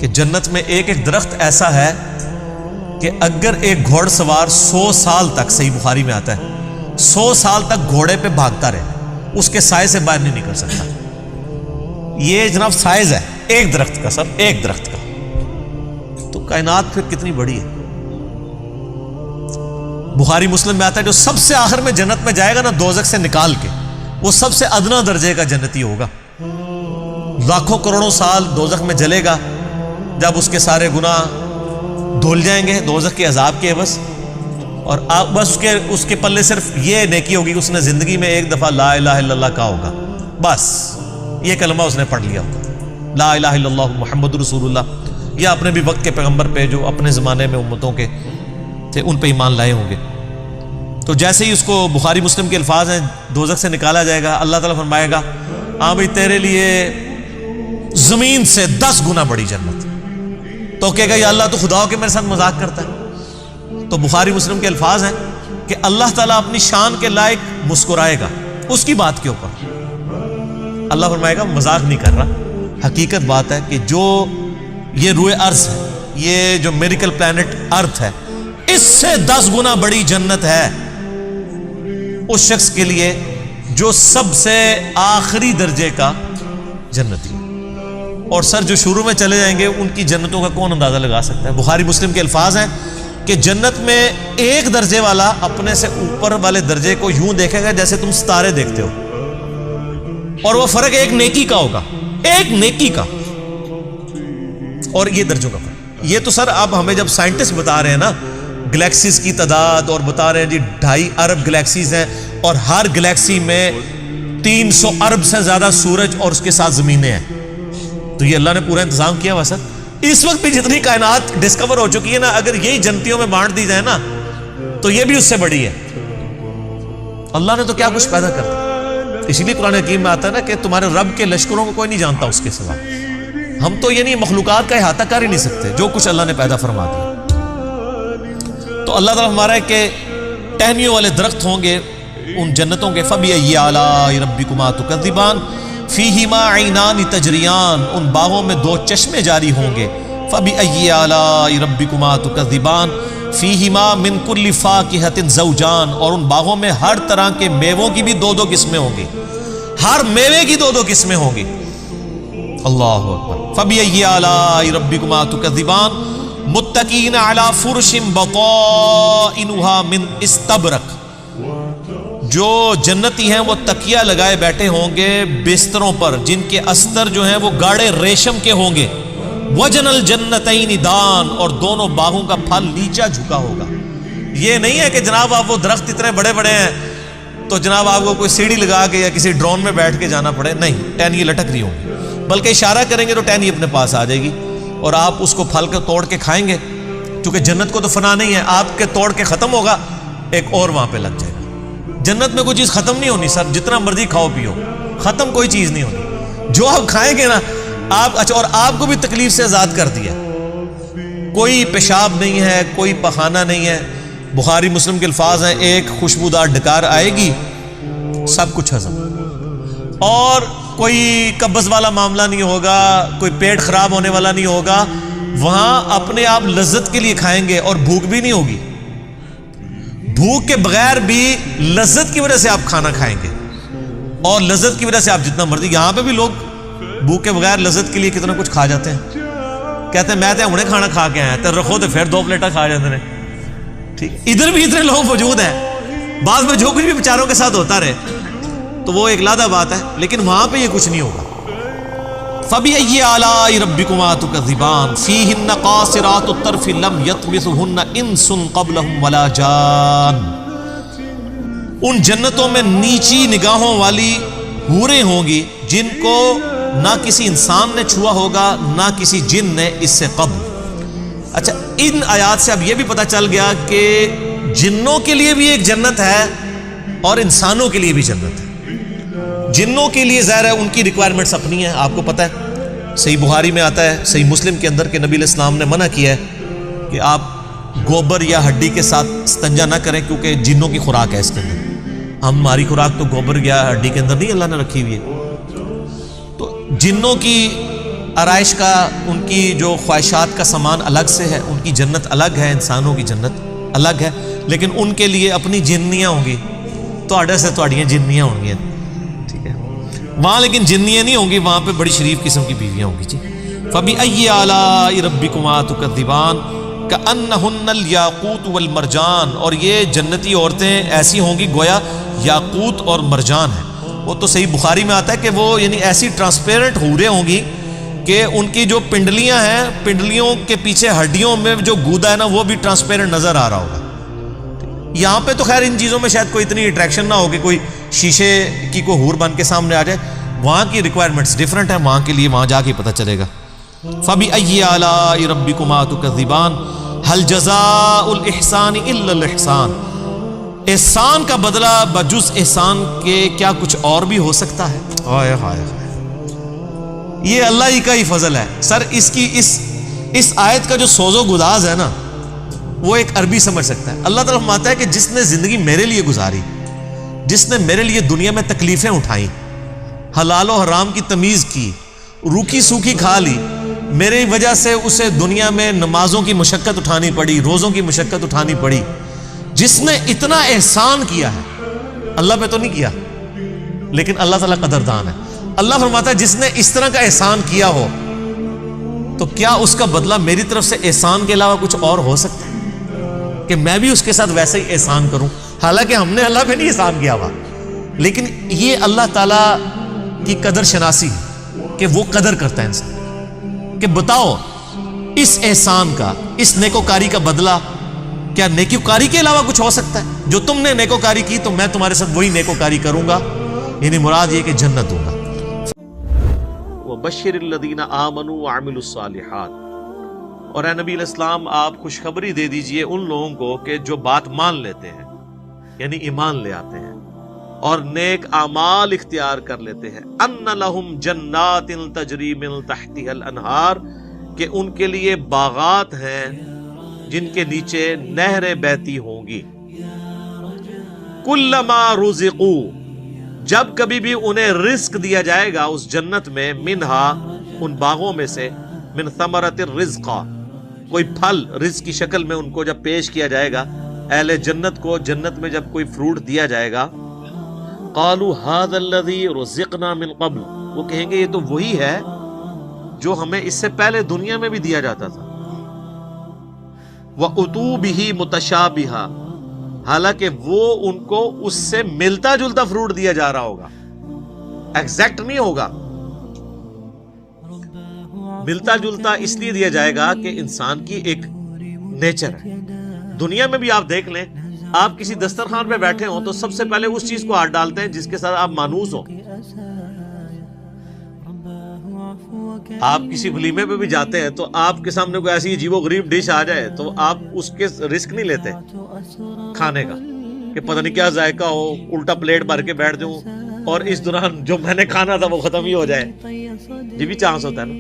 کہ جنت میں ایک ایک درخت ایسا ہے کہ اگر ایک گھوڑ سوار 100 سال تک، صحیح بخاری میں آتا ہے، 100 سال تک گھوڑے پہ بھاگتا رہے، اس کے سائے سے باہر نہیں نکل سکتا۔ یہ جناب سائز ہے ایک درخت کا، سر ایک درخت کا، تو کائنات پھر کتنی بڑی ہے۔ بخاری مسلم میں آتا ہے جو سب سے آخر میں جنت میں جائے گا نا دوزخ سے نکال کے، وہ سب سے ادنا درجے کا جنتی ہوگا، لاکھوں کروڑوں سال دوزخ میں جلے گا، جب اس کے سارے گناہ دھل جائیں گے دوزخ کے عذاب کے عوض، اور بس اس کے پلے صرف یہ نیکی ہوگی کہ اس نے زندگی میں ایک دفعہ لا الہ الا اللہ کہا ہوگا، بس یہ کلمہ اس نے پڑھ لیا ہوگا، لا الہ الا اللہ محمد رسول اللہ، یا اپنے بھی وقت کے پیغمبر پہ جو اپنے زمانے میں امتوں کے تھے ان پہ ایمان لائے ہوں گے۔ تو جیسے ہی اس کو بخاری مسلم کے الفاظ ہیں دوزخ سے نکالا جائے گا، اللہ تعالیٰ فرمائے گا ہاں بھائی تیرے لیے زمین سے 10 گنا بڑی جنت، تو کہے گا یا اللہ تو خدا ہو کے میرے ساتھ مذاق کرتا ہے۔ تو بخاری مسلم کے الفاظ ہیں کہ اللہ تعالیٰ اپنی شان کے لائق مسکرائے گا اس کی بات کے اوپر، اللہ فرمائے گا مذاق نہیں کر رہا، حقیقت بات ہے کہ جو یہ روئے ارض ہے، یہ جو میریکل پلانٹ ارتھ ہے، اس سے 10 گنا بڑی جنت ہے اس شخص کے لیے جو سب سے آخری درجے کا جنتی ہے۔ اور سر جو شروع میں چلے جائیں گے ان کی جنتوں کا کون اندازہ لگا سکتا ہے۔ بخاری مسلم کے الفاظ ہیں کہ جنت میں ایک درجے والا اپنے سے اوپر والے درجے کو یوں دیکھے گا جیسے تم ستارے دیکھتے ہو، اور وہ فرق ایک نیکی کا ہوگا، ایک نیکی کا، اور یہ درجوں کا فرق۔ یہ تو سر اب ہمیں جب سائنٹسٹ بتا رہے ہیں نا گلیکسیز کی تعداد، اور بتا رہے ہیں جی 2.5 ارب گلیکسیز ہیں، اور ہر گلیکسی میں 300 ارب سے زیادہ سورج اور اس کے ساتھ زمینیں ہیں، تو یہ اللہ نے پورا انتظام کیا ہوا سر۔ اس وقت بھی جتنی کائنات ڈسکور ہو چکی ہے نا، اگر یہی جنتیوں میں بانٹ دی جائے نا تو یہ بھی اس سے بڑی ہے۔ اللہ نے تو کیا کچھ پیدا کر دیا، اسی لیے قرآن حکیم میں آتا ہے نا کہ تمہارے رب کے لشکروں کو کوئی نہیں جانتا اس کے سوا۔ ہم تو یعنی مخلوقات کا احاطہ کر ہی نہیں سکتے جو کچھ اللہ نے پیدا فرما دیا۔ تو اللہ تعالیٰ ہمارا ہے کہ ٹہنیوں والے درخت ہوں گے ان جنتوں کے، فَبِأَيِّ آلَاءِ رَبِّكُمَا تُكَذِّبَانِ فِيهِمَا عَيْنَانِ تَجْرِيَانِ، ان باغوں میں 2 چشمے جاری ہوں گے، فَبِأَيِّ آلَاءِ رَبِّكُمَا تُكَذِّبَانِ فِيهِمَا مِن كُلِّ فَاكِهَةٍ زَوْجَانِ، اور ان باغوں میں ہر طرح کے میووں کی بھی 2 قسمیں ہوں گی، ہر میوے کی 2 قسمیں ہوں گی۔ اللہ اکبر۔ فَبِأَيِّ آلَاءِ رَبِّكُمَا تُكَذِّبَانِ مُتَّكِئِينَ عَلَى فُرُشٍ بَطَائِنُهَا مِنْ اِسْتَبْرَقٍ، جو جنتی ہیں وہ تکیہ لگائے بیٹھے ہوں گے بستروں پر جن کے استر جو ہیں وہ گاڑے ریشم کے ہوں گے، وَجَنَ الْجَنَّتَيْنِ دَانٍ، اور دونوں باغوں کا پھل نیچا جھکا ہوگا۔ یہ نہیں ہے کہ جناب آپ وہ درخت اتنے بڑے بڑے ہیں تو جناب آپ کو کوئی سیڑھی لگا کے یا کسی ڈرون میں بیٹھ کے جانا پڑے، نہیں، ٹہنی لٹک رہی ہوں گی، بلکہ اشارہ کریں گے تو ٹہنی اپنے پاس آ جائے گی، اور آپ اس کو پھل کو توڑ کے کھائیں گے، کیونکہ جنت کو تو فنا نہیں ہے، آپ کے توڑ کے ختم ہوگا ایک اور وہاں پہ لگ جائے گا۔ جنت میں کوئی چیز ختم نہیں ہونی سر، جتنا مرضی کھاؤ پیو، ختم کوئی چیز نہیں ہونی، جو آپ کھائیں گے نا آپ، اچھا، اور آپ کو بھی تکلیف سے آزاد کر دیا، کوئی پیشاب نہیں ہے، کوئی پخانہ نہیں ہے۔ بخاری مسلم کے الفاظ ہیں ایک خوشبودار ڈکار آئے گی سب کچھ ہضم، اور کوئی قبض والا معاملہ نہیں ہوگا، کوئی پیٹ خراب ہونے والا نہیں ہوگا، وہاں اپنے آپ لذت کے لیے کھائیں گے اور بھوک بھی نہیں ہوگی، بھوک کے بغیر بھی لذت کی وجہ سے آپ کھانا کھائیں گے، اور لذت کی وجہ سے آپ جتنا مرضی، یہاں پہ بھی لوگ بھوک کے بغیر لذت کے لیے کتنا کچھ کھا جاتے ہیں، کہتے ہیں میں تو انہیں کھانا کھا کے آیا تو رکھو تو پھر 2 پلیٹیں کھا جاتے ہیں، ٹھیک، ادھر بھی اتنے لوگ موجود ہیں، بعض میں جو کچھ بھی بیچاروں کے ساتھ ہوتا رہے تو وہ ایک علیحدہ بات ہے، لیکن وہاں پہ یہ کچھ نہیں ہوگا۔ فَبِأَيِّ آلَاءِ رَبِّكُمَا تُكَذِّبَانِ فِيهِنَّ قَاصِرَاتُ الطَّرْفِ لَمْ يَطْمِثُهُنَّ إِنسٌ قَبْلَهُمْ وَلَا جَانٌ، ان جنتوں میں نیچی نگاہوں والی حوریں ہوں گی جن کو نہ کسی انسان نے چھوا ہوگا نہ کسی جن نے اس سے قبل۔ اچھا، ان آیات سے اب یہ بھی پتہ چل گیا کہ جنوں کے لیے بھی ایک جنت ہے اور انسانوں کے لیے بھی جنت ہے۔ جنوں کے لیے ظاہر ہے ان کی ریکوائرمنٹس اپنی ہیں، آپ کو پتہ ہے، صحیح بخاری میں آتا ہے، صحیح مسلم کے اندر کہ نبی علیہ السلام نے منع کیا ہے کہ آپ گوبر یا ہڈی کے ساتھ استنجا نہ کریں، کیونکہ جنوں کی خوراک ہے اس کے اندر، ہماری خوراک تو گوبر یا ہڈی کے اندر نہیں اللہ نے رکھی ہوئی ہے۔ تو جنوں کی آرائش کا ان کی جو خواہشات کا سامان الگ سے ہے، ان کی جنت الگ ہے، انسانوں کی جنت الگ ہے، لیکن ان کے لیے اپنی جنیاں ہوں گی، تواڈے سے تواڈیاں جنیاں ہوں گی، ٹھیک ہے، وہاں لیکن جنیاں نہیں ہوں گی، وہاں پہ بڑی شریف قسم کی بیویاں ہوں گی جی۔ فَبِأَيِّ آلَاءِ رَبِّكُمَا تُكَذِّبَانِ كَأَنَّهُنَّ الْيَاقُوتُ وَالْمَرْجَانُ، اور یہ جنتی عورتیں ایسی ہوں گی گویا یاقوت اور مرجان ہیں۔ وہ تو صحیح بخاری میں آتا ہے کہ وہ یعنی ایسی ٹرانسپیرنٹ حوریں ہوں گی کہ ان کی جو پنڈلیاں ہیں، پنڈلیوں کے پیچھے ہڈیوں میں جو گودا ہے نا، وہ بھی ٹرانسپیرنٹ نظر آ رہا ہوگا۔ یہاں پہ تو خیر ان چیزوں میں شاید کوئی اتنی اٹریکشن نہ ہوگی، کوئی شیشے کی کوئی حور بن کے سامنے آ جائے، وہاں کی ریکوائرمنٹس ڈیفرنٹ ہیں، وہاں کے لیے وہاں جا کے پتہ چلے گا۔ فَبِأَيِّ آلَاءِ رَبِّكُمَا تُكَذِّبَانِ هَلْ جَزَاءُ الْإِحْسَانِ إِلَّا الْإِحْسَانُ، احسان کا بدلہ بجز احسان کے کیا کچھ اور بھی ہو سکتا ہے؟ ہائے ہائے ہائے، یہ اللہ ہی کا ہی فضل ہے سر۔ اس آیت کا جو سوز و گداز ہے نا، وہ ایک عربی سمجھ سکتا ہے۔ اللہ تعالیٰ فرماتا ہے کہ جس نے زندگی میرے لیے گزاری، جس نے میرے لیے دنیا میں تکلیفیں اٹھائیں، حلال و حرام کی تمیز کی، روکھی سوکھی کھا لی، میری وجہ سے اسے دنیا میں نمازوں کی مشقت اٹھانی پڑی، روزوں کی مشقت اٹھانی پڑی، جس نے اتنا احسان کیا ہے، اللہ پہ تو نہیں کیا لیکن اللہ تعالیٰ قدردان ہے۔ اللہ فرماتا ہے جس نے اس طرح کا احسان کیا ہو تو کیا اس کا بدلہ میری طرف سے احسان کے علاوہ کچھ اور ہو سکتا ہے کہ میں بھی اس کے ساتھ ویسے ہی احسان کروں؟ حالانکہ ہم نے اللہ پہ نہیں احسان کیا ہوا، لیکن یہ اللہ تعالیٰ کی قدر شناسی کہ وہ قدر کرتا ہے انسان، کہ بتاؤ اس احسان کا، اس نیکوکاری کا بدلہ کیا نیکوکاری کے علاوہ کچھ ہو سکتا ہے؟ جو تم نے نیکوکاری کی تو میں تمہارے ساتھ وہی نیکوکاری کروں گا، یعنی مراد یہ کہ جنت دوں گا۔ وَبَشِّرِ الَّذِينَ آمَنُوا وَعَمِلُوا الصَّالِحَاتِ، اور اے نبی علیہ السلام آپ خوشخبری دے دیجئے ان لوگوں کو کہ جو بات مان لیتے ہیں، یعنی ایمان لے آتے ہیں اور نیک اعمال اختیار کر لیتے ہیں، أَنَّ لَهُمْ جَنَّاتٍ تَجْرِي مِن تَحْتِهَا الْأَنْهَارُ، کہ ان کے لیے باغات ہیں جن کے نیچے نہریں بہتی ہوں گی، كُلَّمَا رُزِقُوا، جب کبھی بھی انہیں رزق دیا جائے گا اس جنت میں، منہا ان باغوں میں سے، من ثمرۃ الرزق، کوئی پھل رزق کی شکل میں ان کو جب پیش کیا جائے گا، اہل جنت کو جنت میں جب کوئی فروٹ دیا جائے گا، قالوا هذا الذي رزقنا من قبل، وہ کہیں گے یہ تو وہی ہے جو ہمیں اس سے پہلے دنیا میں بھی دیا جاتا تھا، وَأُتُوا بِهِ مُتَشَابِهًا، حالانکہ وہ ان کو اس سے ملتا جلتا فروٹ دیا جا رہا ہوگا، ایگزیکٹ نہیں ہوگا، ملتا جلتا اس لیے دیا جائے گا کہ انسان کی ایک نیچر ہے۔ دنیا میں بھی آپ دیکھ لیں، آپ کسی دسترخوان پہ بیٹھے ہوں تو سب سے پہلے اس چیز کو ہاتھ ڈالتے ہیں جس کے ساتھ آپ مانوس ہو۔ آپ کسی ولیمے پہ بھی جاتے ہیں تو آپ کے سامنے کوئی ایسی عجیب و غریب ڈش آ جائے تو آپ اس کے رسک نہیں لیتے کھانے کا کہ پتہ نہیں کیا ذائقہ ہو، الٹا پلیٹ بھر کے بیٹھ جاؤں اور اس دوران جو میں نے کھانا تھا وہ ختم ہی ہو جائے، یہ بھی چانس ہوتا ہے نا۔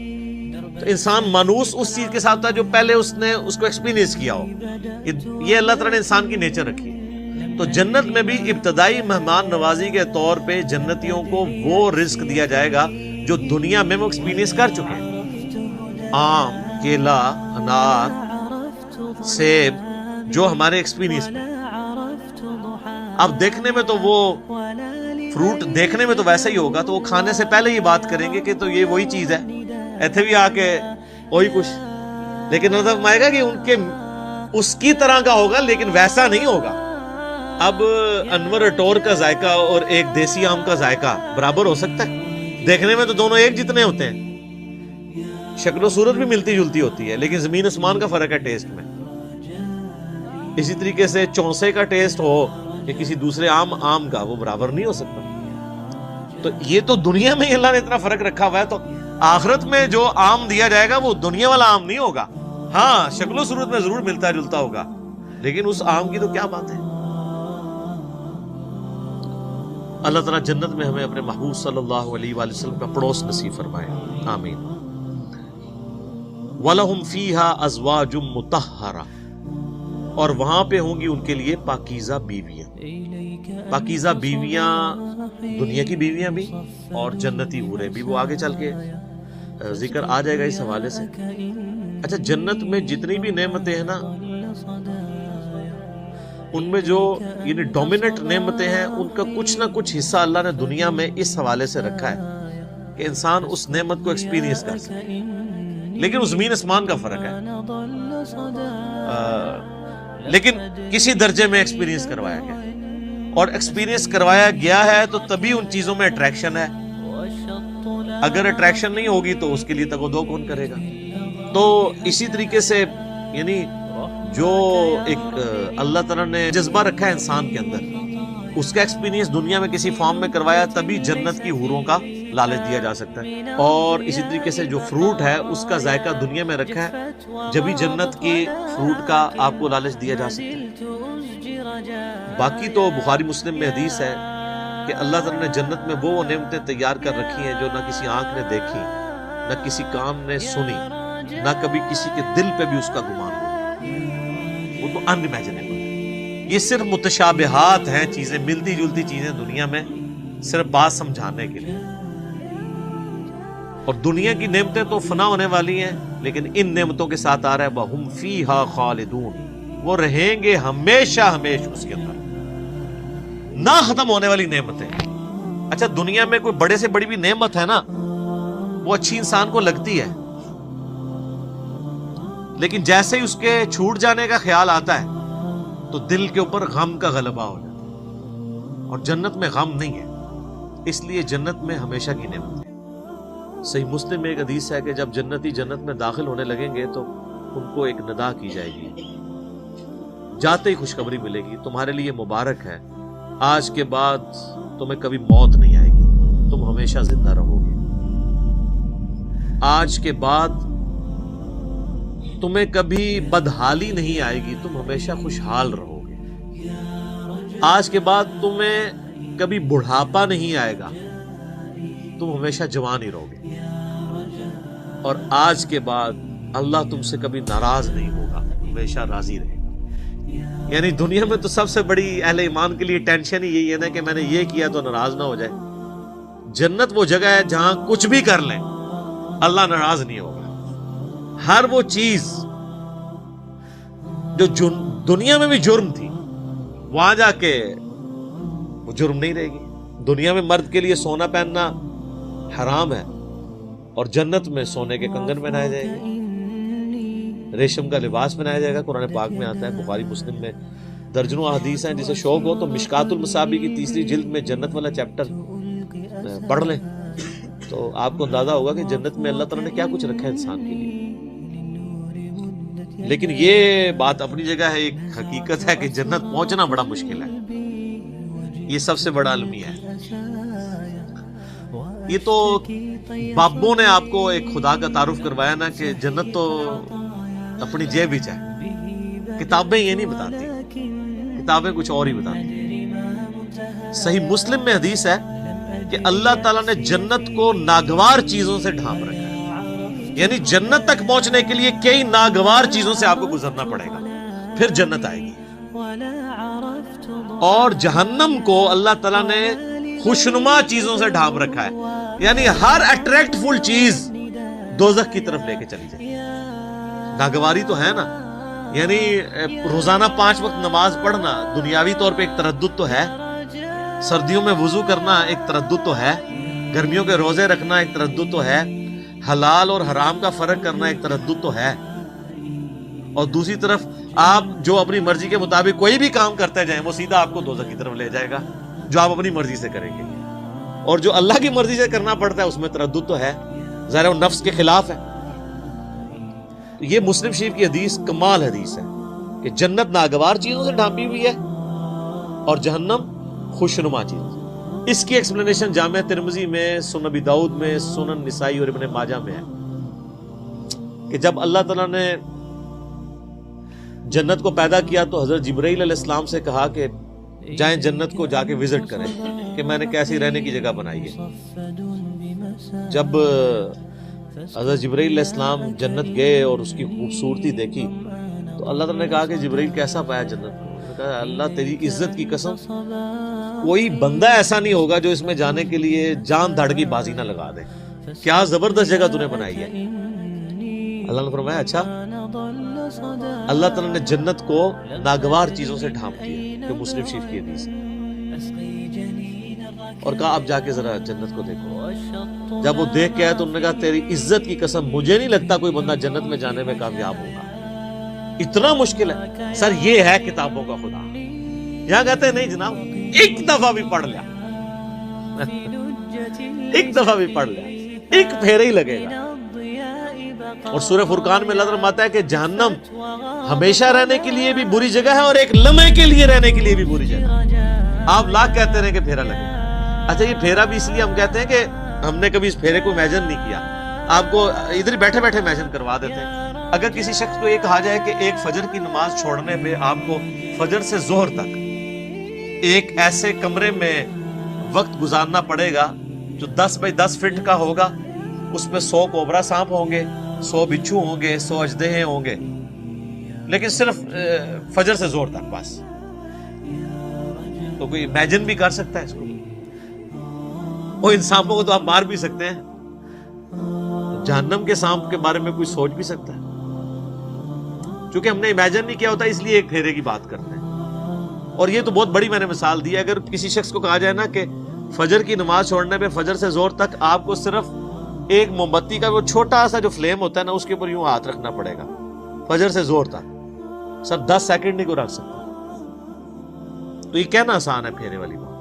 تو انسان مانوس اس چیز کے ساتھ ہوتا ہے جو پہلے اس نے اس کو ایکسپیرینس کیا ہو۔ یہ اللہ تعالیٰ نے انسان کی نیچر رکھی ہے۔ تو جنت میں بھی ابتدائی مہمان نوازی کے طور پہ جنتیوں کو وہ رزق دیا جائے گا جو دنیا میں وہ ایکسپیرینس کر چکے ہیں، آم، کیلا، انار، سیب، جو ہمارے ایکسپیرینس میں۔ اب دیکھنے میں تو وہ فروٹ دیکھنے میں تو ویسا ہی ہوگا، تو وہ کھانے سے پہلے ہی بات کریں گے کہ تو یہ وہی چیز ہے، ایتھے بھی آ کے وہی کچھ، لیکن مطلب مائے گا کہ ان کے اس کی طرح کا ہوگا لیکن ویسا نہیں ہوگا۔ اب انور اٹور کا ذائقہ اور ایک دیسی آم کا ذائقہ برابر ہو سکتا ہے؟ دیکھنے میں تو دونوں ایک جتنے ہوتے ہیں، شکل و صورت بھی ملتی جلتی ہوتی ہے، لیکن زمین آسمان کا فرق ہے ٹیسٹ میں۔ اسی طریقے سے چونسے کا ٹیسٹ ہو یا کسی دوسرے آم کا، وہ برابر نہیں ہو سکتا۔ تو یہ تو دنیا میں اللہ نے اتنا فرق رکھا ہوا ہے، تو آخرت میں جو آم دیا جائے گا وہ دنیا والا آم نہیں ہوگا۔ ہاں شکل و صورت میں ضرور ملتا جلتا ہوگا، لیکن اس آم کی تو کیا بات ہے۔ اللہ تعالیٰ جنت میں ہمیں اپنے محبوب صلی اللہ علیہ وآلہ وسلم کا پڑوس نصیب فرمائے، آمین۔ وَلَهُمْ فِيهَا أَزْوَاجٌ مُطَهَّرَةٌ، اور وہاں پہ ہوں گی ان کے لیے پاکیزہ بیویاں۔ پاکیزہ بیویاں دنیا کی بیویاں بھی اور جنتی حوریں بھی، وہ آگے چل کے ذکر آ جائے گا اس حوالے سے. اچھا جنت میں جتنی بھی نعمتیں ہیں نا ان میں جو یعنی ڈومیننٹ نعمتیں ہیں ان کا کچھ نہ کچھ حصہ اللہ نے دنیا میں اس حوالے سے رکھا ہے کہ انسان اس نعمت کو ایکسپیرینس کر سکے. لیکن وہ زمین آسمان کا فرق ہے, لیکن کسی درجے میں ایکسپیرینس کروایا گیا, اور ایکسپیرینس کروایا گیا ہے تو تبھی ان چیزوں میں اٹریکشن ہے. اگر اٹریکشن نہیں ہوگی تو اس کے لیے تگ و دو کون کرے گا. تو اسی طریقے سے یعنی جو ایک اللہ تعالیٰ نے جذبہ رکھا ہے انسان کے اندر, اس کا ایکسپیرینس دنیا میں کسی فارم میں کروایا تبھی جنت کی حوروں کا لالچ دیا جا سکتا ہے. اور اسی طریقے سے جو فروٹ ہے اس کا ذائقہ دنیا میں رکھا ہے, جبھی جنت کی فروٹ کا آپ کو لالچ دیا جا سکتا ہے. باقی تو بخاری مسلم میں حدیث ہے کہ اللہ تعالیٰ نے جنت میں وہ نعمتیں تیار کر رکھی ہیں جو نہ کسی آنکھ نے دیکھی, نہ کسی کان نے سنی, نہ کبھی کسی کے دل پہ بھی اس کا گمان ہوا. وہ تو ان امیجنیبل. یہ صرف متشابہات ہیں, چیزیں ملتی جلتی چیزیں دنیا میں صرف بات سمجھانے کے لیے. اور دنیا کی نعمتیں تو فنا ہونے والی ہیں, لیکن ان نعمتوں کے ساتھ آ رہا ہے وَهُمْ فِيهَا خَالِدُونَ, وہ رہیں گے ہمیشہ ہمیشہ اس کے اندر, نہ ختم ہونے والی نعمتیں. اچھا دنیا میں کوئی بڑے سے بڑی بھی نعمت ہے نا, وہ اچھی انسان کو لگتی ہے, لیکن جیسے ہی اس کے چھوٹ جانے کا خیال آتا ہے تو دل کے اوپر غم کا غلبہ ہو جاتا ہے. اور جنت میں غم نہیں ہے, اس لیے جنت میں ہمیشہ کی نعمت ہے. صحیح مسلم میں ایک حدیث ہے کہ جب جنتی جنت میں داخل ہونے لگیں گے تو ان کو ایک ندا کی جائے گی, جاتے ہی خوشخبری ملے گی, تمہارے لیے مبارک ہے, آج کے بعد تمہیں کبھی موت نہیں آئے گی, تم ہمیشہ زندہ رہو گے. آج کے بعد تمہیں کبھی بدحالی نہیں آئے گی, تم ہمیشہ خوشحال رہو گے. آج کے بعد تمہیں کبھی بڑھاپا نہیں آئے گا, تم ہمیشہ جوان ہی رہو گے. اور آج کے بعد اللہ تم سے کبھی ناراض نہیں ہوگا, ہمیشہ راضی رہے گا. یعنی دنیا میں تو سب سے بڑی اہل ایمان کے لیے ٹینشن ہی یہی ہے نا کہ میں نے یہ کیا تو ناراض نہ ہو جائے. جنت وہ جگہ ہے جہاں کچھ بھی کر لیں اللہ ناراض نہیں ہوگا. ہر وہ چیز جو دنیا میں بھی جرم تھی وہاں جا کے وہ جرم نہیں رہے گی. دنیا میں مرد کے لیے سونا پہننا حرام ہے, اور جنت میں سونے کے کنگن پہنائے جائیں گے, ریشم کا لباس پہنایا جائے گا. قرآن پاک میں آتا ہے, بخاری مسلم میں درجنوں احادیث ہیں. جسے شوق ہو تو مشکات المصابیح کی 3 جلد میں جنت والا چیپٹر پڑھ لیں تو آپ کو اندازہ ہوگا کہ جنت میں اللہ تعالیٰ نے کیا کچھ رکھا ہے انسان کے لیے. لیکن یہ بات اپنی جگہ ہے, ایک حقیقت ہے کہ جنت پہنچنا بڑا مشکل ہے. یہ سب سے بڑا المیہ ہے. یہ تو بابوں نے آپ کو ایک خدا کا تعارف کروایا نا کہ جنت تو اپنی جیب ہی چاہے. کتابیں یہ نہیں بتاتی, کتابیں کچھ اور ہی بتاتی. صحیح مسلم میں حدیث ہے کہ اللہ تعالیٰ نے جنت کو ناگوار چیزوں سے ڈھانپ رکھا ہے. یعنی جنت تک پہنچنے کے لیے کئی ناگوار چیزوں سے آپ کو گزرنا پڑے گا, پھر جنت آئے گی. اور جہنم کو اللہ تعالیٰ نے خوشنما چیزوں سے ڈھانپ رکھا ہے. یعنی ہر اٹریکٹ فل چیز دوزخ کی طرف لے کے چلی جائے. ناگواری تو ہے نا, یعنی روزانہ 5 وقت نماز پڑھنا دنیاوی طور پہ ایک تردد تو ہے, سردیوں میں وضو کرنا ایک تردد تو ہے, گرمیوں کے روزے رکھنا ایک تردد تو ہے, حلال اور حرام کا فرق کرنا ایک تردد تو ہے. اور دوسری طرف آپ جو اپنی مرضی کے مطابق کوئی بھی کام کرتے جائیں وہ سیدھا آپ کو دوزخ کی طرف لے جائے گا, جو آپ اپنی مرضی سے کریں گے. اور جو اللہ کی مرضی سے کرنا پڑتا ہے اس میں تردد تو ہے, ظاہر وہ نفس کے خلاف ہے. یہ مسلم شریف کی حدیث کمال حدیث ہے کہ جنت ناگوار چیزوں سے ڈھانپی ہوئی ہے اور جہنم خوشنما چیزوں سے. اس کی ایکسپلینیشن جامع ترمذی میں, سنن ابی داؤد میں, سنن نسائی اور ابن ماجہ میں ہے کہ جب اللہ تعالیٰ نے جنت کو پیدا کیا تو حضرت جبرائیل علیہ السلام سے کہا کہ جائیں جنت کو جا کے وزٹ کریں کہ میں نے کیسی رہنے کی جگہ بنائی ہے. جب حضرت جبرائیل علیہ السلام جنت گئے اور اس کی خوبصورتی دیکھی تو اللہ تعالیٰ نے کہا کہ جبرائیل کیسا پایا جنت کو؟ کہا اللہ تیری عزت کی قسم کوئی بندہ ایسا نہیں ہوگا جو اس میں جانے کے لیے جان دھڑ کی بازی نہ لگا دے. کیا زبردست جگہ تُو نے بنائی ہے. اللہ نے فرمایا اچھا. اللہ تعالیٰ نے جنت کو ناگوار چیزوں سے ڈھانپ دیا، کہ مسلم شریف کی حدیث ہے. اور کہا اب جا کے ذرا جنت کو دیکھو. جب وہ دیکھ کے آیا تو انہوں نے کہا تیری عزت کی قسم مجھے نہیں لگتا کوئی بندہ جنت میں جانے میں کامیاب ہوگا، اتنا مشکل ہے. سر یہ ہے کتابوں کا خدا. یہاں کہتے ہیں نہیں جناب، ایک دفعہ بھی پڑھ لیا، ایک دفعہ بھی پڑھ لیا، ایک پھیرا ہی لگے گا. اور سورہ فرقان میں اللہ فرماتا ہے کہ جہنم ہمیشہ رہنے کے لیے بھی بری جگہ ہے اور ایک لمحے کے لیے رہنے کے لیے بھی بری جگہ. آپ لاکھ کہتے رہے کہ پھیرا لگے. اچھا یہ پھیرا بھی اس لیے ہم کہتے ہیں کہ ہم نے کبھی اس پھیرے کو امیجن نہیں کیا. آپ کو ادھر بیٹھے بیٹھے امیجن کروا دیتے ہیں. اگر کسی شخص کو یہ کہا جائے کہ ایک فجر کی نماز چھوڑنے پہ آپ کو فجر سے ظہر تک ایک ایسے کمرے میں وقت گزارنا پڑے گا جو 10 بائی 10 فٹ کا ہوگا، اس میں 100 کوبرا سانپ ہوں گے، 100 بچھو ہوں گے، 100 اژدہے ہوں گے، لیکن صرف فجر سے ظہر تک بس، تو کوئی امیجن بھی کر سکتا ہے اس کو؟ وہ ان سانپوں کو تو آپ مار بھی سکتے ہیں، جہنم کے سانپ کے بارے میں کوئی سوچ بھی سکتا ہے؟ چونکہ ہم نے امیجن نہیں کیا ہوتا اس لیے ایک پھیرے کی بات کرتے ہیں. اور یہ تو بہت بڑی میں نے مثال دی ہے. اگر کسی شخص کو کہا جائے نا کہ فجر کی نماز چھوڑنے پہ فجر سے ظہر تک آپ کو صرف ایک موم بتی کا وہ چھوٹا سا جو فلیم ہوتا ہے نا اس کے اوپر یوں ہاتھ رکھنا پڑے گا فجر سے ظہر تک، سر 10 سیکنڈ نہیں کو رکھ سکتا. تو یہ کہنا آسان ہے پھیرے والی بات.